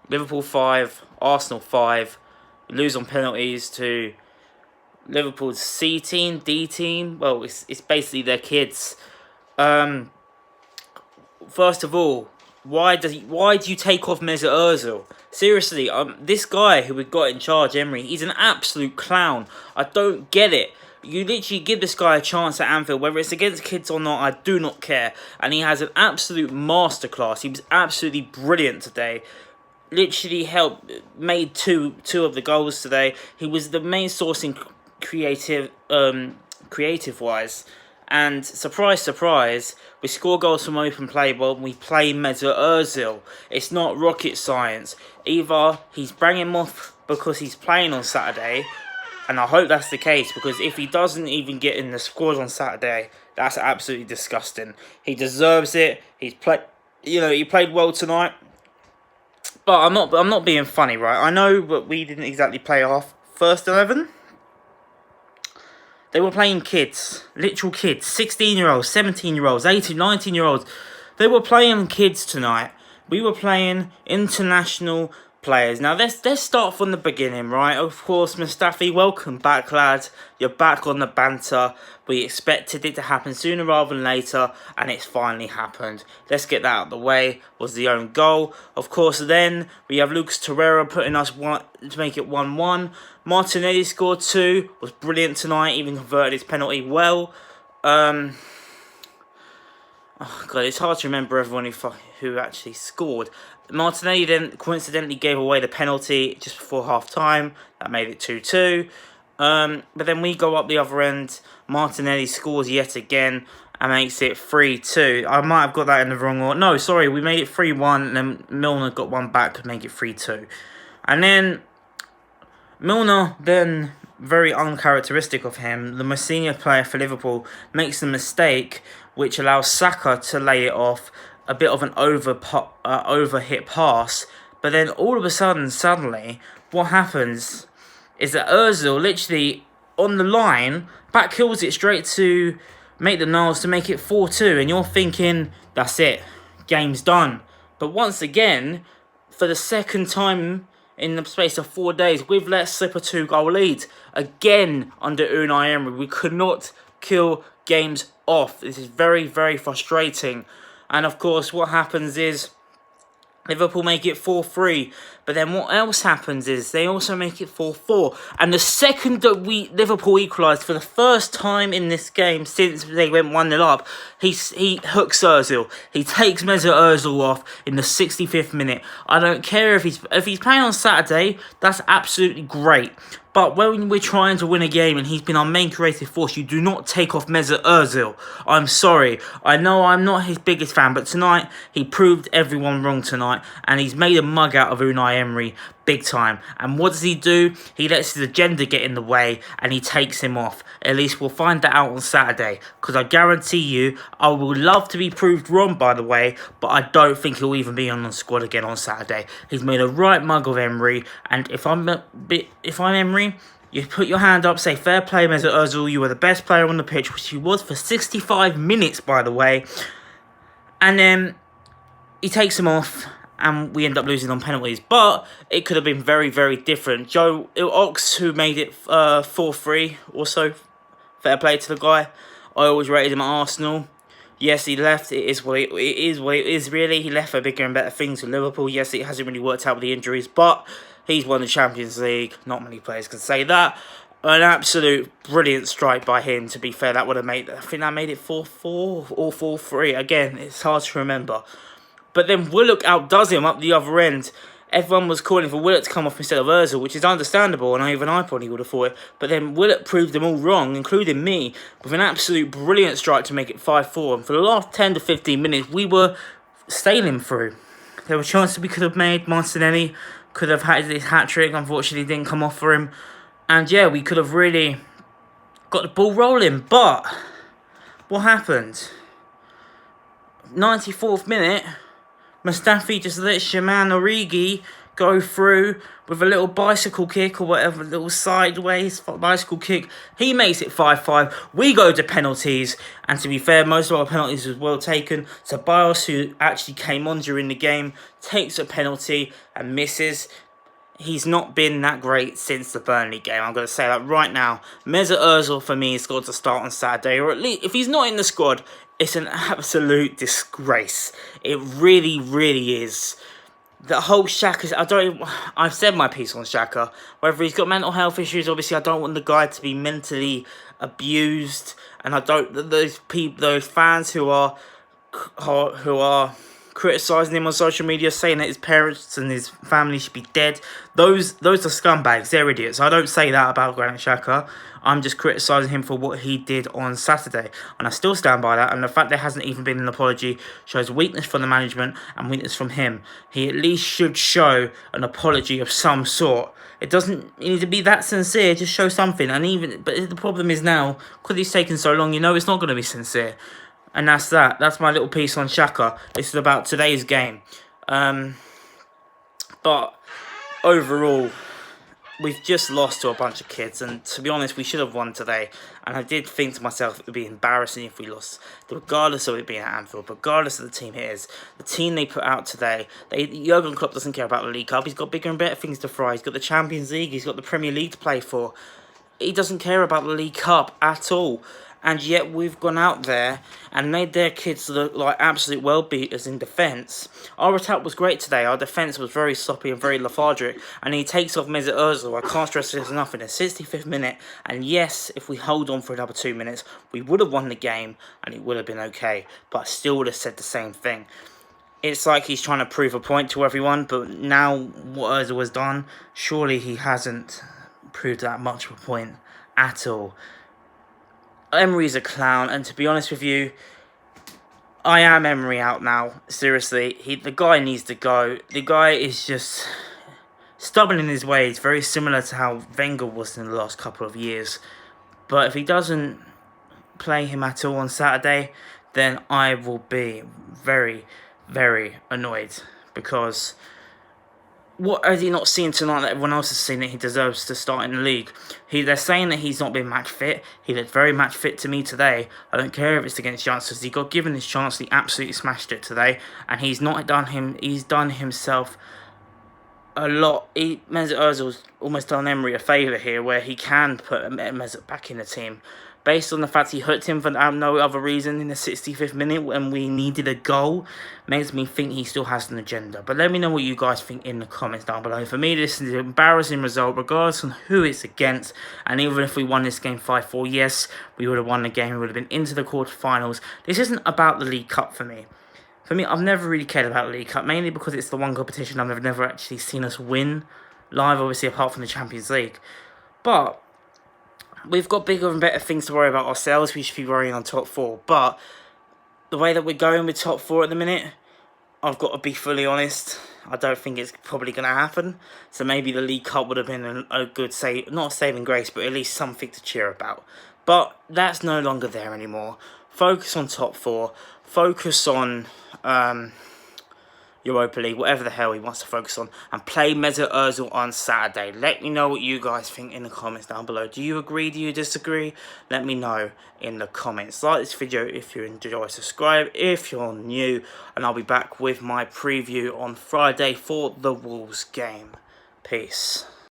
Liverpool 5, Arsenal 5. We lose on penalties to Liverpool's C team, D team. Well, it's basically their kids. First of all, why do you take off Mesut Ozil? Seriously, this guy who we got in charge, Emery, he's an absolute clown. I don't get it. You literally give this guy a chance at Anfield, whether it's against kids or not, I do not care. And he has an absolute masterclass. He was absolutely brilliant today. Literally made two of the goals today. He was the main source in creative wise. And surprise, surprise, we score goals from open play while we play Mesut Ozil. It's not rocket science. Either he's banging him off because he's playing on Saturday, and I hope that's the case, because if he doesn't even get in the squad on Saturday, that's absolutely disgusting. He deserves it. He played well tonight. But I'm not being funny, right? I know that we didn't exactly play off first 11. They were playing kids, literal kids, 16-year-olds, 17-year-olds, 18, 19-year-olds. They were playing kids tonight. We were playing international players. Now, let's start from the beginning, right? Of course, Mustafi, welcome back, lad. You're back on the banter. We expected it to happen sooner rather than later, and it's finally happened. Let's get that out of the way. Was the own goal. Of course, then we have Lucas Torreira putting us one to make it 1-1. Martinelli scored 2. Was brilliant tonight. Even converted his penalty well. Oh God, it's hard to remember everyone who actually scored. Martinelli then coincidentally gave away the penalty just before half time. That made it 2-2. But then we go up the other end. Martinelli scores yet again and makes it 3-2. I might have got that in the wrong order. No, sorry, we made it 3-1 and then Milner got one back to make it 3-2. And then Milner, then very uncharacteristic of him, the most senior player for Liverpool, makes a mistake which allows Saka to lay it off, a bit of an overhit pass. But then all of a sudden, suddenly, what happens is that Ozil literally on the line back kills it straight to make the Niles to make it 4-2, and you're thinking that's it, game's done. But once again, for the second time in the space of 4 days, we've let slip a 2-goal lead again under UNAI Emery. We could not kill games off. This is very, very frustrating. And of course, what happens is Liverpool make it 4-3, but then what else happens is they also make it 4-4. And the second that Liverpool equalised for the first time in this game since they went 1-0 up, he hooks Ozil. He takes Mesut Ozil off in the 65th minute. I don't care if he's playing on Saturday, that's absolutely great. But when we're trying to win a game and he's been our main creative force, you do not take off Mesut Ozil. I'm sorry. I know I'm not his biggest fan, but tonight he proved everyone wrong tonight, and he's made a mug out of Unai Emery big time. And what does he do? He lets his agenda get in the way and he takes him off. At least we'll find that out on Saturday, because I guarantee you, I would love to be proved wrong, by the way, but I don't think he'll even be on the squad again on Saturday. He's made a right mug of Emery, and if I'm Emery, you put your hand up, say fair play, Mesut Ozil, you were the best player on the pitch, which he was for 65 minutes, by the way. And then he takes him off, and we end up losing on penalties. But it could have been very, very different. Joe Ox, who made it 4-3, also fair play to the guy. I always rated him at Arsenal. Yes, he left. It is what it is, really. He left for bigger and better things with Liverpool. Yes, it hasn't really worked out with the injuries, but he's won the Champions League. Not many players can say that. An absolute brilliant strike by him, to be fair. That would have made, I think that made it 4-4 or 4-3. Again, it's hard to remember. But then Willock outdoes him up the other end. Everyone was calling for Willock to come off instead of Ozil, which is understandable, and even I probably would have thought it. But then Willock proved them all wrong, including me, with an absolute brilliant strike to make it 5-4. And for the last 10 to 15 minutes, we were sailing through. There were chances we could have made. Martinelli could have had his hat-trick. Unfortunately, didn't come off for him. And yeah, we could have really got the ball rolling. But what happened? 94th minute, Mustafi just lets your man Origi go through with a little bicycle kick or whatever, a little sideways bicycle kick. He makes it 5-5. We go to penalties, and to be fair, most of our penalties was well taken. So Bios, who actually came on during the game, takes a penalty and misses. He's not been that great since the Burnley game. I'm going to say that right now. Mesut Ozil, for me, is got to start on Saturday. Or at least, if he's not in the squad, it's an absolute disgrace. It really, really is. The whole Xhaka, I've said my piece on Xhaka. Whether he's got mental health issues, obviously I don't want the guy to be mentally abused. And I don't, those fans who are criticising him on social media, saying that his parents and his family should be dead. Those are scumbags. They're idiots. I don't say that about Granit Xhaka. I'm just criticising him for what he did on Saturday. And I still stand by that. And the fact there hasn't even been an apology shows weakness from the management and weakness from him. He at least should show an apology of some sort. It doesn't need to be that sincere. Just show something. But the problem is now, because he's taken so long, it's not going to be sincere. And that's that. That's my little piece on Xhaka. This is about today's game. But overall, we've just lost to a bunch of kids. And to be honest, we should have won today. And I did think to myself it would be embarrassing if we lost, regardless of it being at Anfield, regardless of the team it is. The team they put out today, Jurgen Klopp doesn't care about the League Cup. He's got bigger and better things to fry. He's got the Champions League. He's got the Premier League to play for. He doesn't care about the League Cup at all. And yet we've gone out there and made their kids look like absolute world-beaters in defence. Our attack was great today. Our defence was very sloppy and very lethargic. And he takes off Mesut Ozil. I can't stress this enough, in the 65th minute. And yes, if we hold on for another 2 minutes, we would have won the game and it would have been okay. But I still would have said the same thing. It's like he's trying to prove a point to everyone. But now what Ozil has done, surely he hasn't proved that much of a point at all. Emery's a clown, and to be honest with you, I am Emery out now. Seriously, the guy needs to go. The guy is just stubborn in his ways, very similar to how Wenger was in the last couple of years. But if he doesn't play him at all on Saturday, then I will be very, very annoyed, because what has he not seen tonight that everyone else has seen that he deserves to start in the league? They're saying that he's not been match fit. He looked very match fit to me today. I don't care if it's against youngsters. He got given his chance. He absolutely smashed it today. And he's done himself a lot. Mesut Ozil's almost done Emery a favour here, where he can put Mesut back in the team. Based on the fact he hooked him for no other reason in the 65th minute when we needed a goal, makes me think he still has an agenda. But let me know what you guys think in the comments down below. For me, this is an embarrassing result, regardless of who it's against. And even if we won this game 5-4, yes, we would have won the game. We would have been into the quarterfinals. This isn't about the League Cup for me. For me, I've never really cared about the League Cup, mainly because it's the one competition I've never actually seen us win live, obviously, apart from the Champions League. But we've got bigger and better things to worry about ourselves. We should be worrying on top 4. But the way that we're going with top 4 at the minute, I've got to be fully honest, I don't think it's probably going to happen. So maybe the League Cup would have been a good not a saving grace, but at least something to cheer about. But that's no longer there anymore. Focus on top 4. Focus on Europa League, whatever the hell he wants to focus on, and play Mesut Ozil on Saturday. Let me know what you guys think in the comments down below. Do you agree? Do you disagree? Let me know in the comments. Like this video if you enjoy, subscribe if you're new, and I'll be back with my preview on Friday for the Wolves game. Peace.